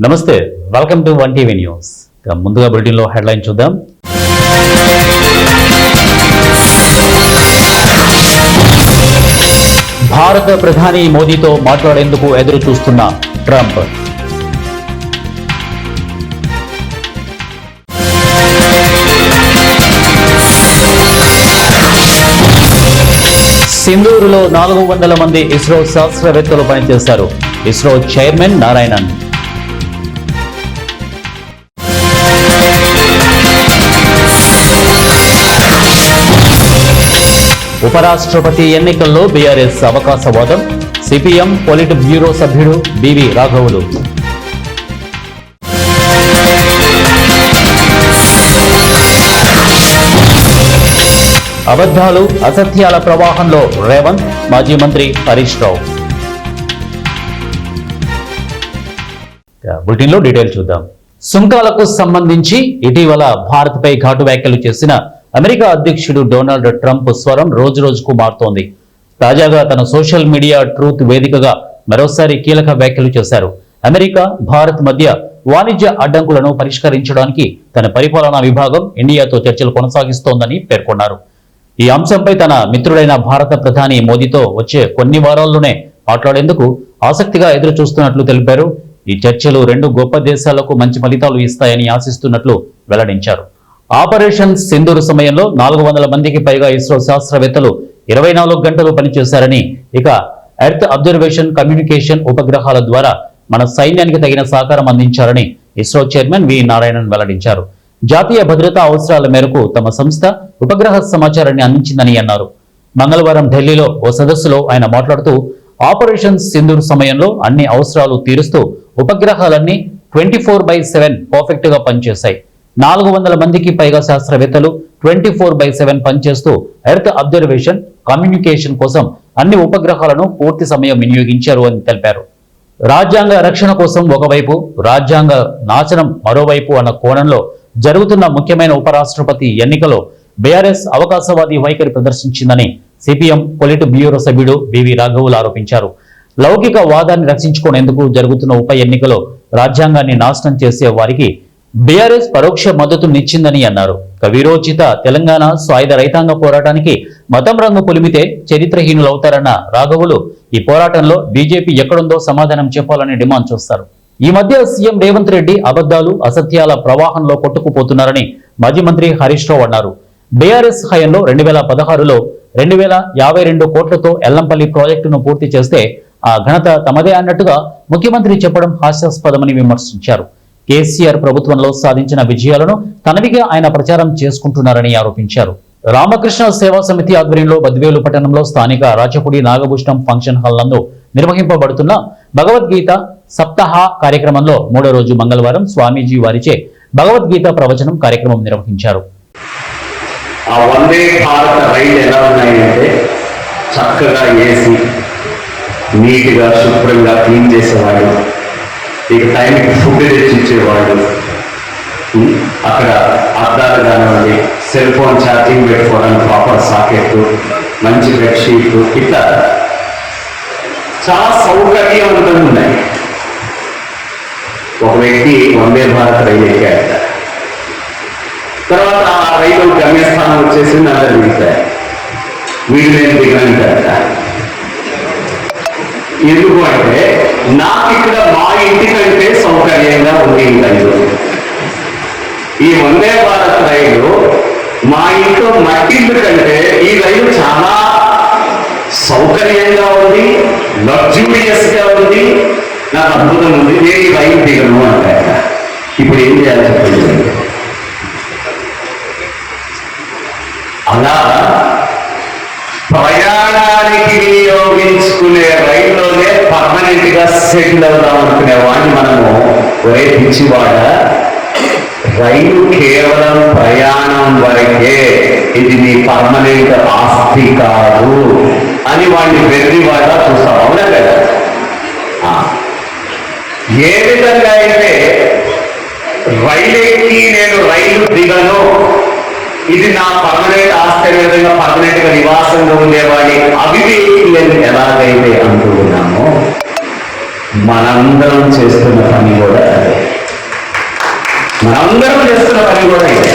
నమస్తే, welcome to one TV news. ముందుగా bulletin లో హెడ్లైన్ చూద్దాం. భారత ప్రధాని మోదీతో మాట్లాడేందుకు ఎదురు చూస్తున్న ట్రంప్. సింధూరులో 400 మంది ఇస్రో శాస్త్రవేత్తలు పనిచేశారు. ఇస్రో చైర్మన్ నారాయణన్. ఉపరాష్ట్రపతి ఎన్నికల్లో బీఆర్ఎస్ అవకాశవాదం. సిపిఎం పొలిట్ బ్యూరో సభ్యుడు బివి రాఘవులు. అబద్ధాలు అసత్యాల ప్రవాహంలో రేవంత్, మాజీ మంత్రి హరీష్ రావు. బులెటిన్ లో డీటెయిల్ చూద్దాం. సుంకాలకు సంబంధించి ఇటీవల భారత్ పై ఘాటు వ్యాఖ్యలు చేసిన అమెరికా అధ్యక్షుడు డొనాల్డ్ ట్రంప్ స్వరం రోజు రోజుకు మారుతోంది. తాజాగా తన సోషల్ మీడియా ట్రూత్ వేదికగా మరోసారి కీలక వ్యాఖ్యలు చేశారు. అమెరికా, భారత్ మధ్య వాణిజ్య అడ్డంకులను పరిష్కరించడానికి తన పరిపాలనా విభాగం ఇండియాతో చర్చలు కొనసాగిస్తోందని పేర్కొన్నారు. ఈ అంశంపై తన మిత్రుడైన భారత ప్రధాని మోదీతో వచ్చే కొన్ని వారాల్లోనే మాట్లాడేందుకు ఆసక్తిగా ఎదురు చూస్తున్నట్లు తెలిపారు. ఈ చర్చలు రెండు గొప్ప దేశాలకు మంచి ఫలితాలు ఇస్తాయని ఆశిస్తున్నట్లు వెల్లడించారు. ఆపరేషన్ సింధూర్ సమయంలో 400 మందికి పైగా ఇస్రో శాస్త్రవేత్తలు 24 గంటలు పనిచేశారని, ఇక ఎర్త్ అబ్జర్వేషన్ కమ్యూనికేషన్ ఉపగ్రహాల ద్వారా మన సైన్యానికి తగిన సహకారం అందించారని ఇస్రో చైర్మన్ వి నారాయణన్ వెల్లడించారు. జాతీయ భద్రతా అవసరాల మేరకు తమ సంస్థ ఉపగ్రహ సమాచారాన్ని అందించిందని అన్నారు. మంగళవారం ఢిల్లీలో ఓ సదస్సులో ఆయన మాట్లాడుతూ, ఆపరేషన్ సింధూర్ సమయంలో అన్ని అవసరాలు తీరుస్తూ ఉపగ్రహాలన్నీ 24/7 పర్ఫెక్ట్ గా పనిచేశాయి. 400 మందికి పైగా శాస్త్రవేత్తలు 24/7 పనిచేస్తూ ఎర్త్ అబ్జర్వేషన్ కమ్యూనికేషన్ కోసం అన్ని ఉపగ్రహాలను పూర్తి సమయం వినియోగించారు అని తెలిపారు. రాజ్యాంగ రక్షణ కోసం ఒకవైపు, రాజ్యాంగ నాశనం మరోవైపు అన్న కోణంలో జరుగుతున్న ముఖ్యమైన ఉపరాష్ట్రపతి ఎన్నికలో బీఆర్ఎస్ అవకాశవాది వైఖరి ప్రదర్శించిందని సిపిఎం పొలిట్ బ్యూరో సభ్యుడు బివి రాఘవులు ఆరోపించారు. లౌకిక వాదాన్ని రక్షించుకునేందుకు జరుగుతున్న ఉప ఎన్నికలో రాజ్యాంగాన్ని నాశనం చేసే వారికి బీఆర్ఎస్ పరోక్ష మద్దతునిచ్చిందని అన్నారు. విరోచిత తెలంగాణ సాయుధ రైతాంగ పోరాటానికి మతం రంగు పులిమితే చరిత్రహీనులవుతారన్న రాఘవులు ఈ పోరాటంలో బీజేపీ ఎక్కడుందో సమాధానం చెప్పాలని డిమాండ్ చేస్తారు. ఈ మధ్య సీఎం రేవంత్ రెడ్డి అబద్ధాలు అసత్యాల ప్రవాహంలో కొట్టుకుపోతున్నారని మాజీ మంత్రి హరీష్ రావు అన్నారు. బీఆర్ఎస్ హయాంలో 2016లో 2052 కోట్లతో ఎల్లంపల్లి ప్రాజెక్టును పూర్తి చేస్తే ఆ ఘనత తమదే అన్నట్టుగా ముఖ్యమంత్రి చెప్పడం హాస్యాస్పదమని విమర్శించారు. కేసీఆర్ ప్రభుత్వంలో సాధించిన విజయాలను తనవిగా ఆయన ప్రచారం చేసుకుంటున్నారని ఆరోపించారు. రామకృష్ణ సేవా సమితి ఆధ్వర్యంలో బద్వేలు పట్టణంలో స్థానిక రాచపూడి నాగభూషణం ఫంక్షన్ హాల్ నందు నిర్వహింపబడుతున్న భగవద్గీత సప్తాహ కార్యక్రమంలో 3వ రోజు మంగళవారం స్వామీజీ వారిచే భగవద్గీత ప్రవచనం కార్యక్రమం నిర్వహించారు. ఆ వందే భారత రైలు ఎలా ఉన్నాయంటే చక్కగా ఏసీ నీట్గా శుభ్రంగా క్లీన్ చేసేవాడు, ఇక టైంకి ఫుడ్ తెచ్చిచ్చేవాడు, అక్కడ అద్దాలు కానివ్వండి, సెల్ ఫోన్ ఛార్జింగ్ పెట్టుకోవడానికి ప్రాపర్ సాకెట్, మంచి బెడ్షీట్, ఇట్లా చాలా సౌకర్యవంతంగా ఉన్నాయి. ఒక వ్యక్తి వందే భారత్ రైలు ఎక్కాడట. తర్వాత ఆ రైలు గమ్యస్థానం వచ్చేసి నన్ను దిగుతాయి. వీడు నేను దిగనంటాడట. ఎందుకు అంటే నాకు ఇక్కడ మా ఇంటి కంటే సౌకర్యంగా ఉంది ఈ రైలు. ఈ వందే భారత్ రైలు మా ఇంట్లో మట్టిల్లు కంటే ఈ రైలు చాలా సౌకర్యంగా ఉంది, లగ్జూరియస్ గా ఉంది, నాకు అద్భుతం ఉంది, నేను ఈ రైలు దిగను అంటాయట. ఇప్పుడు ఏం చేయాలి చెప్పండి? అలా ప్రయాణానికి వినియోగించుకునే రైల్లోనే పర్మనెంట్ గా సెటిల్ అవుదాం అనుకునే వాడిని మనము ఒరే పిచ్చివాడ, రైలు కేవలం ప్రయాణం వరకే, ఇది నీ పర్మనెంట్ ఆస్తి కాదు అని వాడిని వెర్రివాడా చూస్తాం. అవునా కదా? ఏ విధంగా అయితే రైలు ఎక్కి నేను రైలు దిగను, ఇది నా పర్మనెంట్ ఆస్తి విధంగా పర్మనెంట్ గా నివాసంగా ఉండేవాడి అవివేకులను ఎలాగైతే అంటూ ఉన్నామో, మనందరం చేస్తున్న పని కూడా అదే. మనందరం చేస్తున్న పని కూడా ఇదే.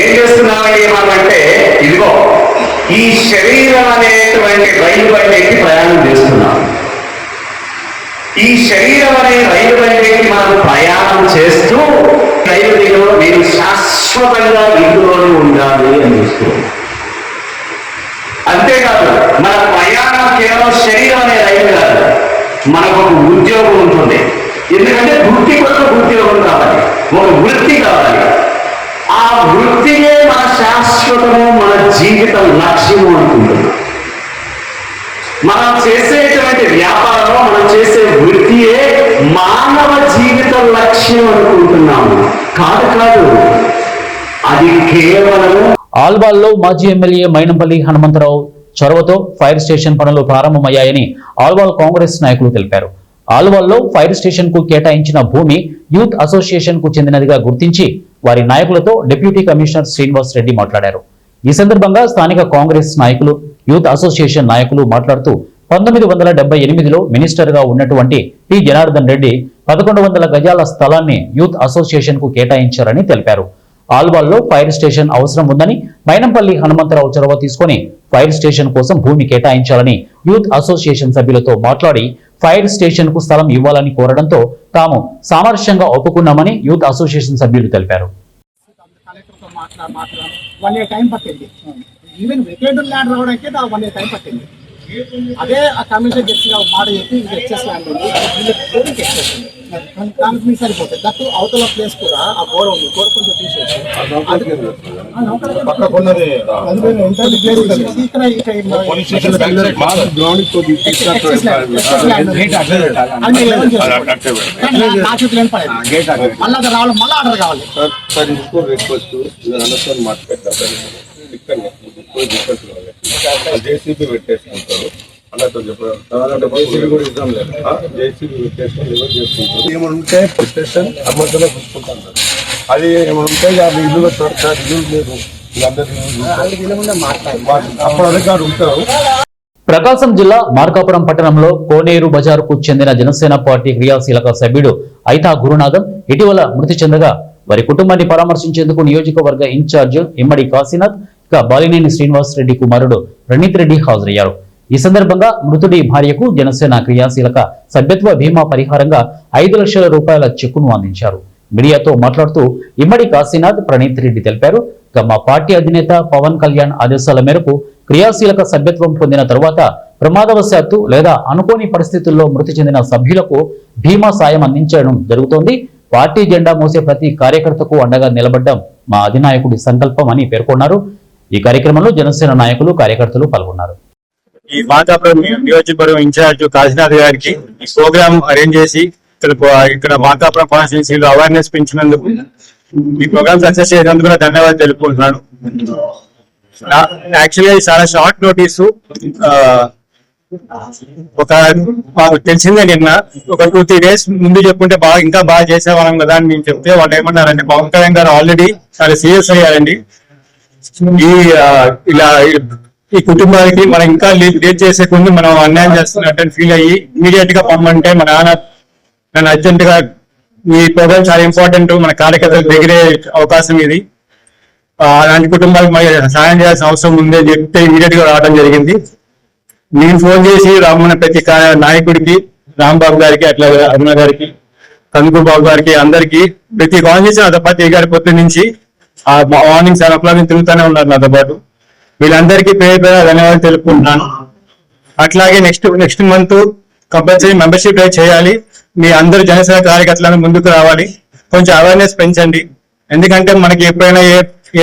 ఏం చేస్తున్నామని ఏమంటే, ఇదిగో ఈ శరీరం అనేటువంటి రైలు బండికి ప్రయాణం చేస్తున్నాం. ఈ శరీరం అనే రైలు బండికి మనం ప్రయాణం చేస్తూ రైలులో నేను శాశ్వతంగా ఇందులోనే ఉండాలి అని చూస్తున్నాం. అంతేకాదు, మన ప్రయాణం కేవలం శరీరం అనే రైలు కాదు, మనకు ఒక ఉద్యోగం ఉంటుంది. ఎందుకంటే వృత్తి కొరకు ఉద్యోగం కావాలి, ఒక వృత్తి కావాలి. ఆ వృత్తియే మన శాశ్వతము, మన జీవిత లక్ష్యము అనుకుంటున్నాం. మనం చేసేటువంటి వ్యాపారం, మనం చేసే వృత్తియే మానవ జీవిత లక్ష్యం అనుకుంటున్నాము. కాదు, అది కేవలము. ఆల్వాల్లో మాజీ ఎమ్మెల్యే మైనంపల్లి హనుమంతరావు చొరవతో ఫైర్ స్టేషన్ పనులు ప్రారంభమయ్యాయని ఆల్వాల్ కాంగ్రెస్ నాయకులు తెలిపారు. ఆల్వాల్లో ఫైర్ స్టేషన్ కు కేటాయించిన భూమి యూత్ అసోసియేషన్ కు చెందినదిగా గుర్తించి వారి నాయకులతో డిప్యూటీ కమిషనర్ శ్రీనివాస్ రెడ్డి మాట్లాడారు. ఈ సందర్భంగా స్థానిక కాంగ్రెస్ నాయకులు, యూత్ అసోసియేషన్ నాయకులు మాట్లాడుతూ 1978లో మినిస్టర్ గా ఉన్నటువంటి టి జనార్దన్ రెడ్డి 1100 గజాల స్థలాన్ని యూత్ అసోసియేషన్ కు కేటాయించారని తెలిపారు. ఆల్వాల్లో ఫైర్ స్టేషన్ అవసరం ఉందని మైనంపల్లి హనుమంతరావు చొరవ తీసుకుని ఫైర్ స్టేషన్ కోసం భూమి కేటాయించాలని యూత్ అసోసియేషన్ సభ్యులతో మాట్లాడి ఫైర్ స్టేషన్ కు స్థలం ఇవ్వాలని కోరడంతో తాము సామరస్యంగా ఒప్పుకున్నామని యూత్ అసోసియేషన్ సభ్యులు తెలిపారు. అదే ఆ కమిషన్ గట్టిగా మాట చెప్పి ఎక్సెస్ ల్యాండ్ ఉంది, దానికి మీకు సరిపోతుంది. దట్టు అవతల ప్లేస్ కూడా ఆ గోడ ఉంది, గోడ కొంచెం తీసేసి మళ్ళీ అది రావాలి, మళ్ళీ ఆర్డర్ కావాలి. జేసీబీ పెట్టేసుకుంటారు అన్నతో చెప్పారు. జేసీబీ కూడా ఇద్దాం లేదు, జేసీబీ పెట్టేసుకొని ఎవరు చేసుకుంటారు. ఏమైనా ఉంటే స్టేషన్ అమ్మకంలో చూసుకుంటాం సార్. అది ఏమైనా ఉంటే అది ఇల్లు పెట్టారు సార్, ఇల్లు లేదు అప్పుడు అధికారులు ఉంటారు. ప్రకాశం జిల్లా మార్కాపురం పట్టణంలో కోనేరు బజారుకు చెందిన జనసేన పార్టీ క్రియాశీలక సభ్యుడు ఐతా గురునాథన్ ఇటీవల మృతి చెందగా వారి కుటుంబాన్ని పరామర్శించేందుకు నియోజకవర్గ ఇన్ఛార్జ్ ఇమ్మడి కాశీనాథ్, ఇక బాలినేని శ్రీనివాస్ రెడ్డి కుమారుడు రణీత్ రెడ్డి హాజరయ్యారు. ఈ సందర్భంగా మృతుడి భార్యకు జనసేన క్రియాశీలక సభ్యత్వ బీమా పరిహారంగా 5 లక్షల రూపాయల చెక్కును అందించారు. మీడియాతో మాట్లాడుతూ ఇమ్మడి కాశీనాథ్, ప్రణీత్ రెడ్డి తెలిపారు. ఇక మా పార్టీ అధినేత పవన్ కళ్యాణ్ ఆదేశాల మేరకు క్రియాశీలక సభ్యత్వం పొందిన తరువాత ప్రమాదవశాత్తు లేదా అనుకోని పరిస్థితుల్లో మృతి చెందిన సభ్యులకు బీమా సాయం అందించడం జరుగుతోంది. పార్టీ జెండా మోసే ప్రతి కార్యకర్తకు అండగా నిలబడ్డం మా అధినాయకుడి సంకల్పం అని పేర్కొన్నారు. ఈ కార్యక్రమంలో జనసేన నాయకులు, కార్యకర్తలు పాల్గొన్నారు. ఈ మార్కాపురం నియోజకవర్గం ఇన్ఛార్జ్ కాశీనాథ్ గారికి ఈ ప్రోగ్రామ్ అరేంజ్ చేసి ఇక్కడ మార్కాపురం కాన్స్టిట్యున్సీలో అవేర్నెస్ పెంచినందుకు, ఈ ప్రోగ్రామ్ సక్సెస్ చేసినందుకు ధన్యవాదాలు తెలుపుకుంటున్నాను. యాక్చువల్గా చాలా షార్ట్ నోటీసు, ఒక మాకు తెలిసిందే నిన్న ఒక 2-3 days ముందు చెప్పుంటే ఇంకా బాగా చేసేవాళ్ళం కదా అని నేను చెప్తే వాళ్ళు ఏమన్నారంటే, పవన్ కళ్యాణ్ గారు ఆల్రెడీ చాలా సీరియస్ అయ్యారండి. ఈ కుటుంబానికి మనం ఇంకా లీడ్ చేసే ముందు మనం అన్యాయం చేస్తున్నట్టు ఫీల్ అయ్యి ఇమీడియట్ గా పంపమంటే మా నాన్న నన్ను అర్జెంట్ గా ఈ ప్రోగ్రామ్ చాలా ఇంపార్టెంట్, మన కార్యకర్తలకు దగ్గరే అవకాశం ఇది, అలాంటి కుటుంబాలకు మరి సాయం చేయాల్సిన అవసరం ఉంది అని చెప్తే ఇమీడియట్ గా రావడం జరిగింది. నేను ఫోన్ చేసి రామన్న ప్రతి నాయకుడికి, రాంబాబు గారికి, అట్లా అరుణ గారికి, కందుకు బాబు గారికి, అందరికి ప్రతి కాన్స్టిట్యూన్సీ నాతో పాటు ఎగారి పొద్దు నుంచి మార్నింగ్ 7 o'clock తిరుగుతూనే ఉన్నారు నాతో పాటు. వీళ్ళందరికీ పేరు పేరు ధన్యవాదాలు తెలుపుకుంటున్నాను. అట్లాగే next month compulsory membership drive చేయాలి. మీ అందరూ జనసేన కార్యకర్తలను ముందుకు రావాలి, కొంచెం అవేర్నెస్ పెంచండి. ఎందుకంటే మనకి ఎప్పుడైనా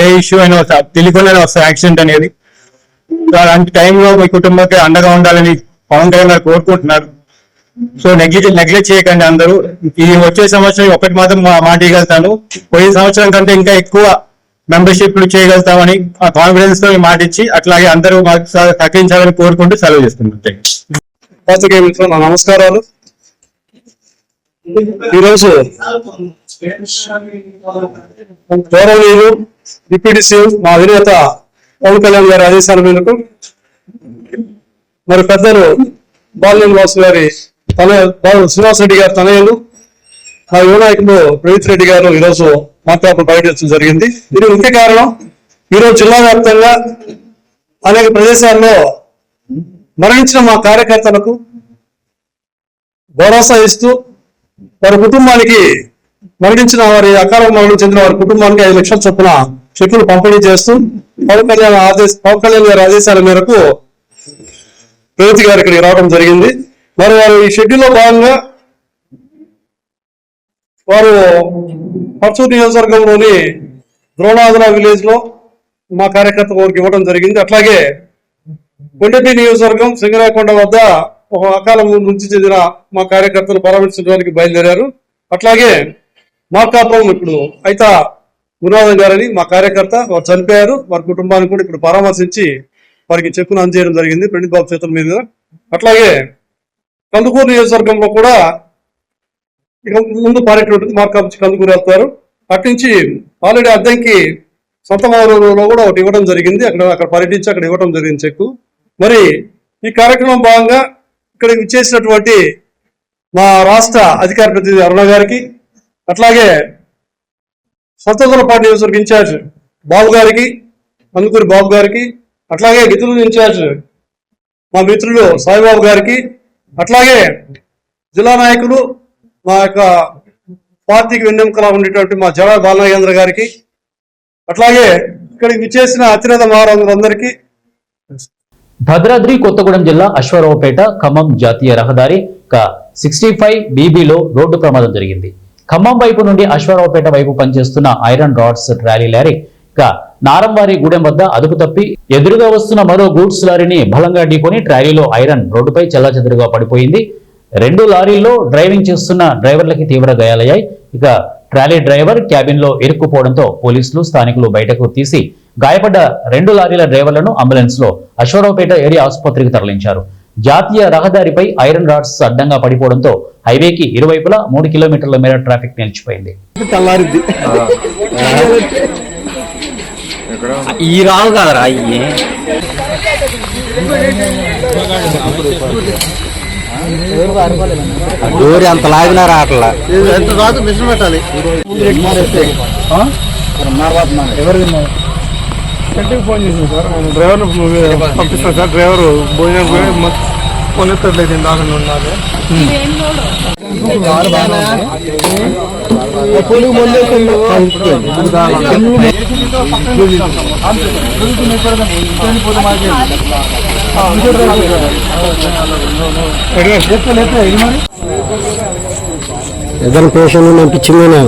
ఏ ఇష్యూ అయినా తెలియకుండానే వస్తుంది యాక్సిడెంట్ అనేది. అలాంటి టైంలో మీ కుటుంబానికి అండగా ఉండాలని పవన్ కళ్యాణ్ గారు కోరుకుంటున్నారు. సో నెగ్లెక్ట్ చేయకండి అందరూ. ఈ వచ్చే సంవత్సరం ఒకటి మాత్రం మాట ఇవ్వగలుగుతాను, పోయిన సంవత్సరం కంటే ఇంకా ఎక్కువ మెంబర్షిప్లు చేయగలుగుతామని ఆ కాన్ఫిడెన్స్ తో మాట ఇచ్చి అట్లాగే అందరూ మాకు సహకరించాలని కోరుకుంటూ సెలవు చేస్తున్నాను. నమస్కారాలు. ఈరోజు గౌరవనీయులు డిప్యూటీ సీఎం మా అధినేత పవన్ కళ్యాణ్ గారి ఆదేశాల మేరకు మరి పెద్దలు బాలినేని వాసు గారి శ్రీనివాస్ రెడ్డి గారు తనయులు మా యువ నాయకులు ప్రవీత్ రెడ్డి గారు ఈరోజు మాట్లాడడం పర్యటించడం జరిగింది. ఇది ముఖ్య కారణం, ఈరోజు జిల్లా వ్యాప్తంగా అనేక ప్రదేశాల్లో మరణించిన మా కార్యకర్తలకు భరోసా ఇస్తూ వారి కుటుంబానికి మరణించిన వారి అకాల మరణం చెందిన వారి కుటుంబానికి 5 లక్షల చొప్పున చెక్కులు పంపిణీ చేస్తూ పవన్ కళ్యాణ్ గారి ఆదేశాల మేరకు ప్రగతి గారు ఇక్కడికి రావడం జరిగింది. మరి వారు ఈ షెడ్యూల్లో భాగంగా వారు పర్చూరు నియోజకవర్గంలోని ద్రోణాదుల విలేజ్ లో మా కార్యకర్త వారికి ఇవ్వడం జరిగింది. అట్లాగే కొండపి నియోజకవర్గం సింగరాకొండ వద్ద ఒక అకాల మృతి చెందిన మా కార్యకర్తలు పరామర్శించడానికి బయలుదేరారు. అట్లాగే మార్కాపురం ఇప్పుడు అయితే గురునాథం గారని మా కార్యకర్త వారు చనిపోయారు. వారి కుటుంబాన్ని కూడా ఇప్పుడు పరామర్శించి వారికి చెక్కును అందజేయడం జరిగింది ప్రణీత్ బాబు చేతుల మీద. అట్లాగే కందుకూరు నియోజకవర్గంలో కూడా ఇక ముందు పర్యటన ఉంటుంది, మార్కాపు నుంచి కందుకూరు వెళ్తారు. అట్నుంచి ఆల్రెడీ అద్దంకి సొంతమూరులో కూడా ఒకటి ఇవ్వడం జరిగింది, అక్కడ పర్యటించి అక్కడ ఇవ్వడం జరిగింది చెక్కు. మరి ఈ కార్యక్రమం భాగంగా ఇక్కడ విచ్చేసినటువంటి మా రాష్ట్ర అధికార ప్రతినిధి అరుణ గారికి, అట్లాగే సంతోషలపాటి నియోజకవర్గ ఇన్ఛార్జ్ బాబు గారికి, కందుకూరి బాబు గారికి, అట్లాగే గితులు ఇన్ఛార్జ్ మా మిత్రులు సాయిబాబు గారికి, అట్లాగే జిల్లా నాయకులు మా యొక్క పార్టీకి వెన్నెముకలా ఉండేటువంటి మా జడా బాలనాగేంద్ర గారికి, అట్లాగే ఇక్కడికి విచ్చేసిన అతిరథ మహారాజులందరికీ. భద్రాద్రి కొత్తగూడెం జిల్లా అశ్వారావుపేట ఖమ్మం జాతీయ రహదారి 65 BBలో రోడ్డు ప్రమాదం జరిగింది. ఖమ్మం వైపు నుండి అశ్వారావుపేట వైపు పనిచేస్తున్న iron rods trolley lorry Naramvari Gudem వద్ద అదుపు తప్పి ఎదురుగా వస్తున్న మరో గూడ్స్ లారీని బలంగా ఢీకొని ట్రాలీలో ఐరన్ రోడ్డుపై చెల్లాచెదురుగా పడిపోయింది. 2 లారీల్లో డ్రైవింగ్ చేస్తున్న డ్రైవర్లకి తీవ్ర గాయాలయ్యాయి. ఇక ట్రాలీ డ్రైవర్ క్యాబిన్ లో ఇరుక్కుపోవడంతో పోలీసులు స్థానికులు బయటకు తీసి గాయపడ్డ 2 లారీల డ్రైవర్లను అంబులెన్స్ లో అశ్వారావుపేట ఏరియా ఆసుపత్రికి తరలించారు. జాతీయ రహదారిపై ఐరన్ రాడ్స్ అడ్డంగా పడిపోవడంతో హైవేకి ఇరువైపులా 3 కిలోమీటర్ల మేర ట్రాఫిక్ నిలిచిపోయింది. ఈ రావు కదరా అయ్యి డోరి అంత లాగినా రావట్లా. ఎంత రాదు మిషన్ పెట్టాలి. ఫోన్ చేసింది సార్, డ్రైవర్ పంపిస్తాను సార్. డ్రైవర్ భోజనం ఫోన్ ఎత్తట్లేదు, దాకా ఉన్నారు. ఏదైనా పేషెంట్ పంపించింది.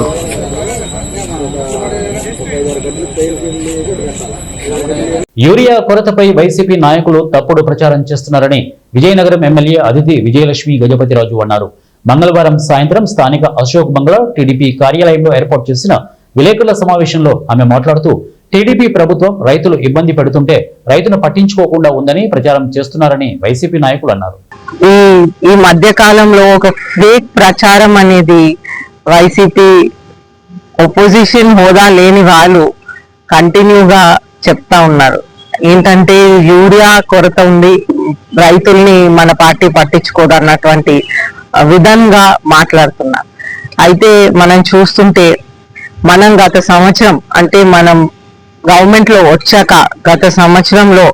యూరియా కొరతపై వైసీపీ నాయకులు తప్పుడు ప్రచారం చేస్తున్నారని విజయనగరం ఎమ్మెల్యే అదితి విజయలక్ష్మి గజపతిరాజు అన్నారు. మంగళవారం సాయంత్రం స్థానిక అశోక్ బంగ్లా టీడీపీ కార్యాలయంలో ఏర్పాటు చేసిన విలేకరుల సమావేశంలో ఆమె మాట్లాడుతూ టీడీపీ ప్రభుత్వం రైతులు ఇబ్బంది పెడుతుంటే రైతును పట్టించుకోకుండా ఉందని ప్రచారం చేస్తున్నారని వైసీపీ నాయకులు అన్నారు. ఈ మధ్య కాలంలో ఒక ఫేక్ ప్రచారం అనేది వైసీపీ ఒపోజిషన్ హోదా లేని వాళ్ళు కంటిన్యూగా చెప్తా ఉన్నారు. ఏంటంటే యూరియా కొరత ఉంది, రైతుల్ని మన పార్టీ పట్టించుకోదు అన్నటువంటి విధంగా మాట్లాడుతున్నారు. అయితే మనం చూస్తుంటే మనం గత సంవత్సరం అంటే మనం గవర్నమెంట్ లో వచ్చాక గత సంవత్సరంలో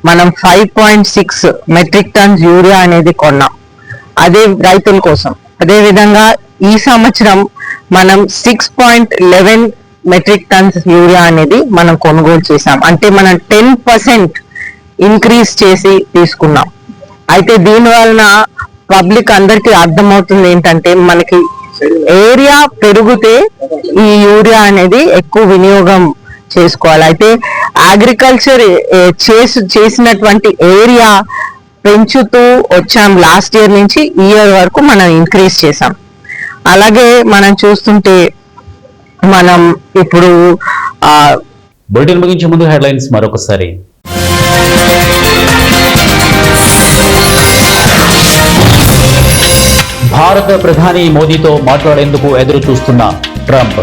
మనం 5.6 మెట్రిక్ టన్స్ యూరియా అనేది కొన్నాం, అదే రైతుల కోసం. అదే విధంగా ఈ సంవత్సరం మనం 6.11 మెట్రిక్ టన్స్ యూరియా అనేది మనం కొనుగోలు చేసాం. అంటే మనం 10% ఇంక్రీజ్ చేసి తీసుకున్నాం. అయితే దీని వలన పబ్లిక్ అందరికీ అర్థమవుతుంది ఏంటంటే మనకి ఏరియా పెరిగితే ఈ యూరియా అనేది ఎక్కువ వినియోగం చేసుకోవాలి. అయితే అగ్రికల్చర్ చేసినటువంటి ఏరియా పెంచుతూ వచ్చాం. లాస్ట్ ఇయర్ నుంచి ఈ ఇయర్ వరకు మనం ఇంక్రీజ్ చేసాం. అలాగే మనం చూస్తుంటే మనం ఇప్పుడు బులెటిన్ ముగించే ముందు హెడ్లైన్స్ మరొకసారి. భారత ప్రధాని మోదీతో మాట్లాడేందుకు ఎదురు చూస్తున్న ట్రంప్.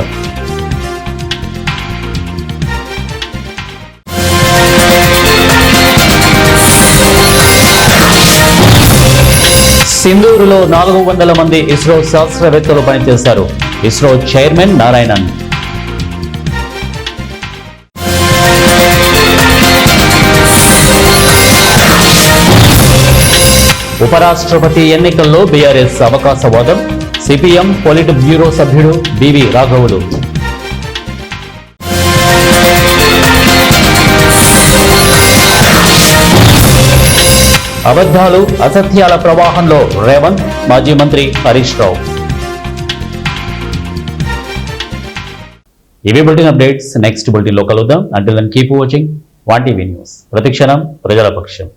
సింధూరులో 400 మంది ఇస్రో శాస్త్రవేత్తలు పనిచేశారు. ఇస్రో చైర్మన్ నారాయణన్. ఉపరాష్ట్రపతి ఎన్నికల్లో బీఆర్ఎస్ అవకాశవాదం. సిపిఎం పొలిట్ బ్యూరో సభ్యుడు బివి రాఘవులు. అబద్ధాలు అసత్యాల ప్రవాహంలో రేవంత్, మాజీ మంత్రి హరీష్ రావు. ఇవి బులెటిన్ అప్డేట్స్. నెక్స్ట్ బులెటిన్ లో కలుద్దాం. Until then keep watching 1TV news. ప్రతిక్షణం ప్రజల పక్షం.